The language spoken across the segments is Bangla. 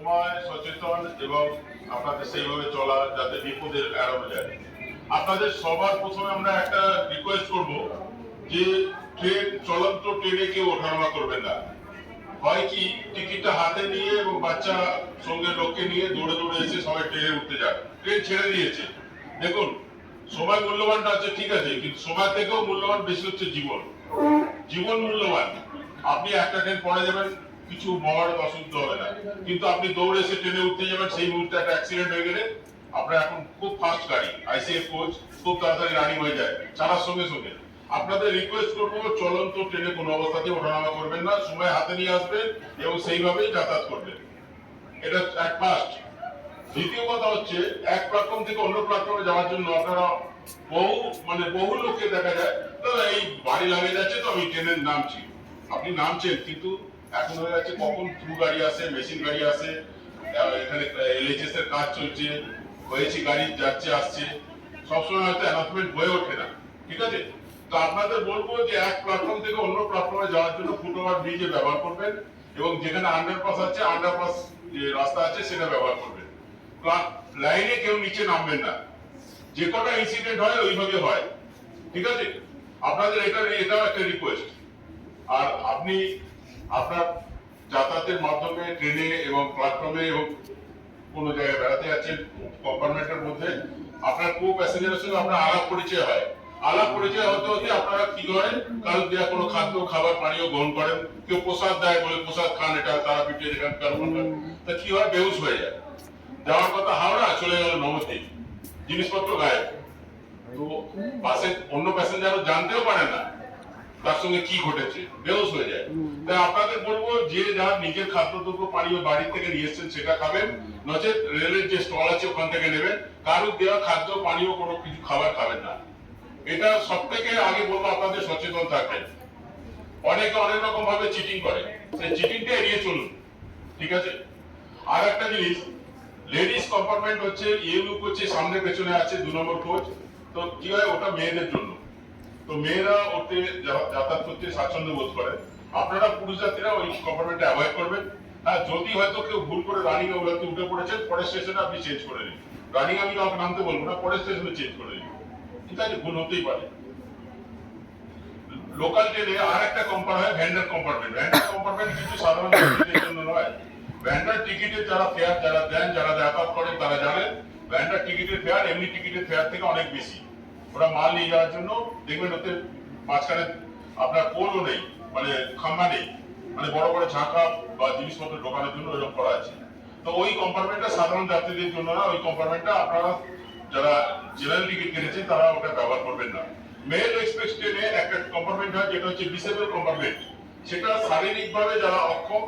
সময় সচেতন এবং আপনাদের সেইভাবে চলা যাতে বিপদে এড়ানো যায়। আপনাদের সবার প্রথমে আমরা একটা রিকোয়েস্ট করব যে চলন্ত ট্রেনে কেউ ওঠানামা করবেন না। হয় কি টিকিটটা হাতে নিয়ে এবং বাচ্চা সঙ্গে লোককে নিয়ে দৌড়ে দৌড়ে এসে সবাই ট্রেনে উঠতে যায়, ট্রেন ছেড়ে দিয়েছে। দেখুন, সময় মূল্যবানটা আছে ঠিক আছে, কিন্তু সময় থেকেও মূল্যবান বেশি হচ্ছে জীবন। জীবন মূল্যবান। আপনি একটা ট্রেন পরে যাবেন, কিছু মহারত অসুস্থ হবে না, কিন্তু আপনি দৌড়ে এসে ট্রেনে উঠতে যাবেন, সেই মুহূর্তে একটা অ্যাক্সিডেন্ট হয়ে গেলে আপনার এখন খুব ফাস্ট গাড়ি আইসিএফ কোচ খুব তাড়াতাড়ি রানিং হয়ে যায় ছাড়ার সঙ্গে সঙ্গে। আপনাদের রিকোয়েস্ট করবো চলন্ত ট্রেনে কোনো অবস্থাতে ওঠানামা করবেন না, সময় হাতে নিয়ে আসবেন এবং সেইভাবেই যাতায়াত করবেন। এটা এক ফার্স্ট। দ্বিতীয় কথা হচ্ছে এক প্ল্যাটফর্ম থেকে অন্য প্ল্যাটফর্মে যাওয়ার জন্য আপনারা বহু লোককে দেখা যায় তো এই বাড়ি লাগিয়ে যাচ্ছে তো আমি ট্রেনে নামছি। আপনি নামছেন কিন্তু এখন হয়ে যাচ্ছে কখন থ্রু গাড়ি আসে, মেশিন গাড়ি আসে, এখানে এলএইচএস এর কাজ চলছে, হয়েছে গাড়ি যাচ্ছে আসছে, সবসময় হয়তো অ্যানাউন্সমেন্ট হয়ে ওঠে না, ঠিক আছে? তো আপনাদের বলবো যে এক প্ল্যাটফর্ম থেকে অন্য প্ল্যাটফর্মে যাওয়ার জন্য ফুটওভার ব্রিজে ব্যবহার করবেন এবং যেখানে আন্ডারপাস আছে আন্ডারপাস যে রাস্তা আছে সেটা ব্যবহার করবেন। লাইনে কেউ নিচে নামবেন না, যে কটা ইনসিডেন্ট হয় ওইভাবে হয়, ঠিক আছে? আপনাদের এটাও একটা রিকোয়েস্ট। আর আপনি আপনার যাতায়াতের মাধ্যমে ট্রেনে এবং প্ল্যাটফর্মে এবং কোনো জায়গায় বেড়াতে যাচ্ছেন কম্পার্টমেন্টের মধ্যে আপনার কো প্যাসেঞ্জারের সঙ্গে আপনার আলাপ পরিচয় হয়। আলাপ পরিচয় হতে হতে আপনারা কি করেন, কারোর দেওয়া কোনো খাদ্য খাবার পানীয় গ্রহণ করেন, কেউ প্রসাদ দেয় বলে প্রসাদ খান, এটা তারা পিটিয়ে দেখান তা কি হয়, বেহুশ হয়ে যায়। যাওয়ার কথা হাওড়া, চলে গেল নবদ্বীপ, জিনিসপত্র গায়েব। তো বাসে অন্য প্যাসেঞ্জারও জানতেও পারে না তার সঙ্গে কি ঘটেছে, বেহুশ হয়ে যায়। তাই আপনাদের বলবো যে যার নিজের খাদ্যদ্রব্য পানীয় বাড়ি থেকে নিয়ে এসেছেন সেটা খাবেন, নচেত রেলের যে স্টল আছে ওখান থেকে নেবেন, কারোর দেওয়া খাদ্য পানীয় কোনো কিছু খাবার খাবেন না। এটা সব থেকে আগে বলবো আপনাদের সচেতন থাকবেন। অনেকে অনেক রকম ভাবে চিটিং করে, সেই চিটিংটা এড়িয়ে চলুন, ঠিক আছে? আর একটা জিনিস, লেডিস কম্পার্টমেন্ট হচ্ছে ইউলু কোচে সামনে পেছনে আছে 2 নম্বর কোচ। তো কি হয়, ওটা মেয়েদের জন্য, তো মেয়েরা ওতে যাতায়াত করতে স্বাচ্ছন্দ্য বোধ করে। আপনারা পুরুষ যাত্রীরা ওই কম্পার্টমেন্টে অ্যাভয়েড করবেন। হ্যাঁ, যদি হয়তো কেউ ভুল করে রানিং এ উঠে পড়েছেন, পরের স্টেশনে আপনি চেঞ্জ করে নিন। রানিং আমি কাউকে নামতে বলবো না, পরের স্টেশনে চেঞ্জ করে নিন, ঠিক আছে? ভুল হতেই পারে। লোকাল ট্রেনে আর একটা কম্পার্ট হয় ভ্যান্ডার কম্পার্টমেন্ট। ভ্যান্ডার কম্পার্টমেন্ট কিছু সাধারণ যাত্রীদের জন্য নয়। ভ্যান্ডার টিকিটের যারা ফেয়ার যারা দেন, যারা যাতায়াত করেন তারা জানেন ভ্যান্ডার টিকিটের ফেয়ার এমনি টিকিটের ফেয়ার থেকে অনেক বেশি। ওরা মাল নিয়ে যাওয়ার জন্য দেখবেন ওতে মাঝখানে আপনার পোলও নেই, মানে খাম্বা নেই, মানে বড় বড় ঝাঁকা বা জিনিসপত্র ঢোকানোর জন্য এরকম করা আছে। তো ওই কম্পার্টমেন্টটা সাধারণ যাত্রীদের জন্য না, ওই কম্পার্টমেন্টটা আপনারা যারা জেনারেল টিকিট কিনেছেন তারা ওটা ব্যবহার করবেন না। মেল এক্সপ্রেস ট্রেনে একটা কম্পার্টমেন্ট হয় যেটা হচ্ছে ডিসেবল কম্পার্টমেন্ট। সেটা শারীরিকভাবে যারা অক্ষম,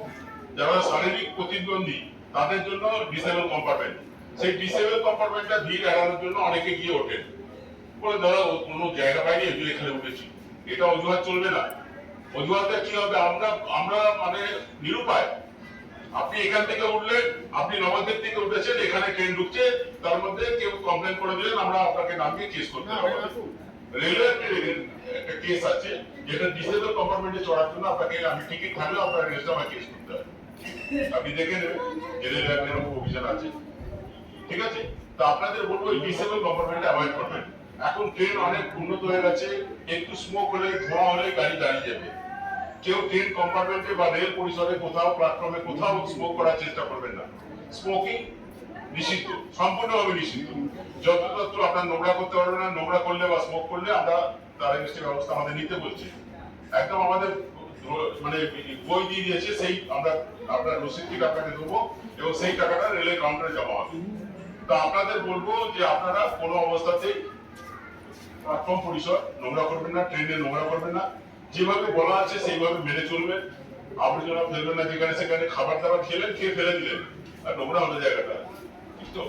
যারা শারীরিক প্রতিবন্ধী তাদের জন্য ডিসেবল কম্পার্টমেন্ট। সেই ডিসেবল কম্পার্টমেন্টটা ভিড় এড়ানোর জন্য অনেকে গিয়ে ওঠেন, বলে ধরো কোনো জায়গা পাইনি এখানে উঠেছি। এটা অজুহাত চলবে না। অজুহাতে কি হবে, আমরা মানে নিরুপায়। আপনি এখান থেকে উঠলেন, আপনি নবদ্বীপ থেকে উঠেছেন, এখানে ট্রেন ঢুকছে, তার মধ্যে কেউ কমপ্লেন করে দিলেন, আমরা আপনাকে নামিয়ে কেস করতে হবে। রেলের একটা কেস আছে যেটা ডিসেবল কম্পার্টমেন্টে চড়ার জন্য আপনাকে, আমি টিকিট থাকলে আপনার রেজিস্টার আমার কেস করতে হবে। আপনি দেখে নেবেন রেলের এরকম অভিযান আছে, ঠিক আছে? তো আপনাদের বলবো এই ডিসেবল কম্পার্টমেন্টে অ্যাভয়েড করবেন। এখন ট্রেন অনেক উন্নত হয়ে গেছে, একটু স্মোক হলে ধোঁয়া হলে গাড়ি দাঁড়িয়ে যাবে। কেউ ট্রেন কম্পার্টমেন্টে বা রেল পরিসরে কোথাও প্ল্যাটফর্মে কোথাও স্মোক করার চেষ্টা করবেন না। স্মোকিং নিষিদ্ধ, সম্পূর্ণভাবে নিষিদ্ধ। যতক্ষণ আপনার নোংরা করতে পারবেন না, নোংরা করলে বা স্মোক করলে আমরা তার এগেইনস্টে ব্যবস্থা আমাদের নিতে বলছি। একদম আমাদের মানে বই দিয়ে দিয়েছে, সেই আমরা আপনার রসিদ আপনাকে দেবো এবং সেই টাকাটা রেলের কাউন্টারে জমা হবে। তো আপনাদের বলবো যে আপনারা কোনো অবস্থাতেই প্ল্যাটফর্ম পরিসর নোংরা করবেন না, ট্রেনে নোংরা করবেন না, যেভাবে বলা আছে সেইভাবে মেনে চলবেন। আবর্জনা ফেলবেন না, যেখানে সেখানে খাবার দাবার খেলেন, খেয়ে ফেলে দিলেন আর নোংরা হলো জায়গাটা, ঠিক তো?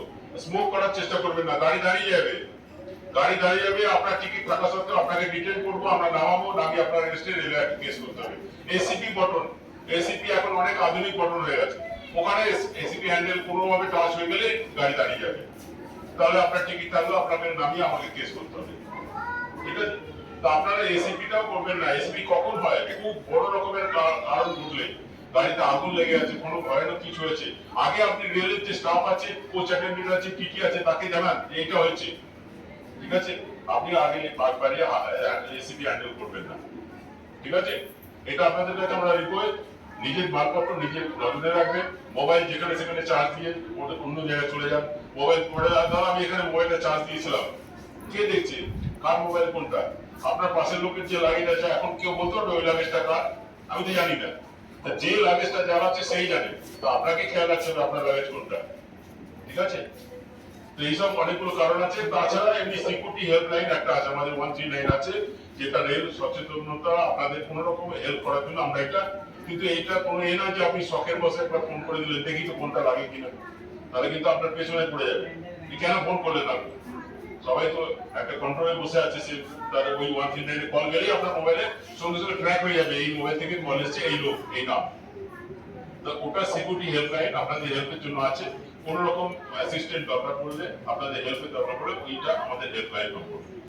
স্মোক করার চেষ্টা করবেন না। গাড়ি দাঁড়িয়ে যাবে, আপনার টিকিট থাকা সত্ত্বেও আপনাকে ডিটেইন করবো, আমরা নামাবো, নামিয়ে আপনার এগেইনস্টে রেলে কেস করতে হবে। এসিপি বটন, এসিপি এখন অনেক আধুনিক বটন হয়ে গেছে, ওখানে এসিপি হ্যান্ডেল কোনোভাবে টাচ হয়ে গেলে গাড়ি দাঁড়িয়ে যাবে, তাহলে আপনার টিকিট থাকলেও আপনাকে নামিয়ে আমাকে কেস করতে হবে, ঠিক আছে? তো আপনারা এসিপিটাও করবেন না। এসিপি কখন হয়, খুব বড় রকমের কারণ ঘটলে, গাড়িতে আগুন লেগে আছে, কোনো ভয়ানক কিছু হয়েছে, আগে আপনি রেলের যে স্টাফ আছে, কোচ অ্যাটেন্ডেন্ট আছে, টিটি আছে, তাকে জানান যে এটা হয়েছে। ঠিক আছে, আপনি আগে বাড়ি এসিপি হ্যান্ডেল করবেন না। ঠিক আছে, এটা আপনাদের কাছে আমরা রিকোয়েস্ট, নিজের মালপত্র নিজের নজরে রাখবেন। মোবাইল যেখানে সেখানে চার্জ দিয়ে অন্য জায়গায় চলে যান। মোবাইল পড়ে ধর আমি এখানে মোবাইলটা চার্জ দিয়েছিলাম, কে দেখছে কার মোবাইল কোনটা? আপনার পাশের লোকের যে লাগেজ আছে, এখন কেউ বলতে পারবে ওই লাগেজটা কার? আমি তো জানি না। তা যে লাগেজটা যার আছে সেই জানে, তো আপনাকে খেয়াল রাখতে হবে আপনার লাগেজ কোনটা। ঠিক আছে, তো এইসব অনেকগুলো কারণ আছে। তাছাড়া এমনি সিকিউরিটি হেল্পলাইন একটা আছে, আমাদের 139 আছে, যেটা রেল সচেতনতা আপনাদের কোনো রকম হেল্প করার জন্য আমরা এটা, কিন্তু এইটা কোনো এ না যে আপনি শখের বসে একবার ফোন করে দিলেন দেখি তো কোনটা লাগে কিনা, তাহলে কিন্তু আপনার পেছনে পড়ে যাবে। কেন ফোন করলেন আপনি? সবাই তো একটা কন্ট্রোলে বসে আছে, সে তার ওই 139 কল গেলেই আপনার মোবাইলে সঙ্গে সঙ্গে ট্র্যাক হয়ে যাবে, এই মোবাইল থেকে কল এসেছে এই লোক এই নাম। তো ওটা সিকিউরিটি হেল্পলাইন আপনাদের হেল্পের জন্য আছে। কোন রকম অ্যাসিস্ট্যান্ট দরকার পড়লে, আপনাদের হেল্পের দরকার পড়লে, ওইটা আমাদের হেল্পলাইন নম্বর।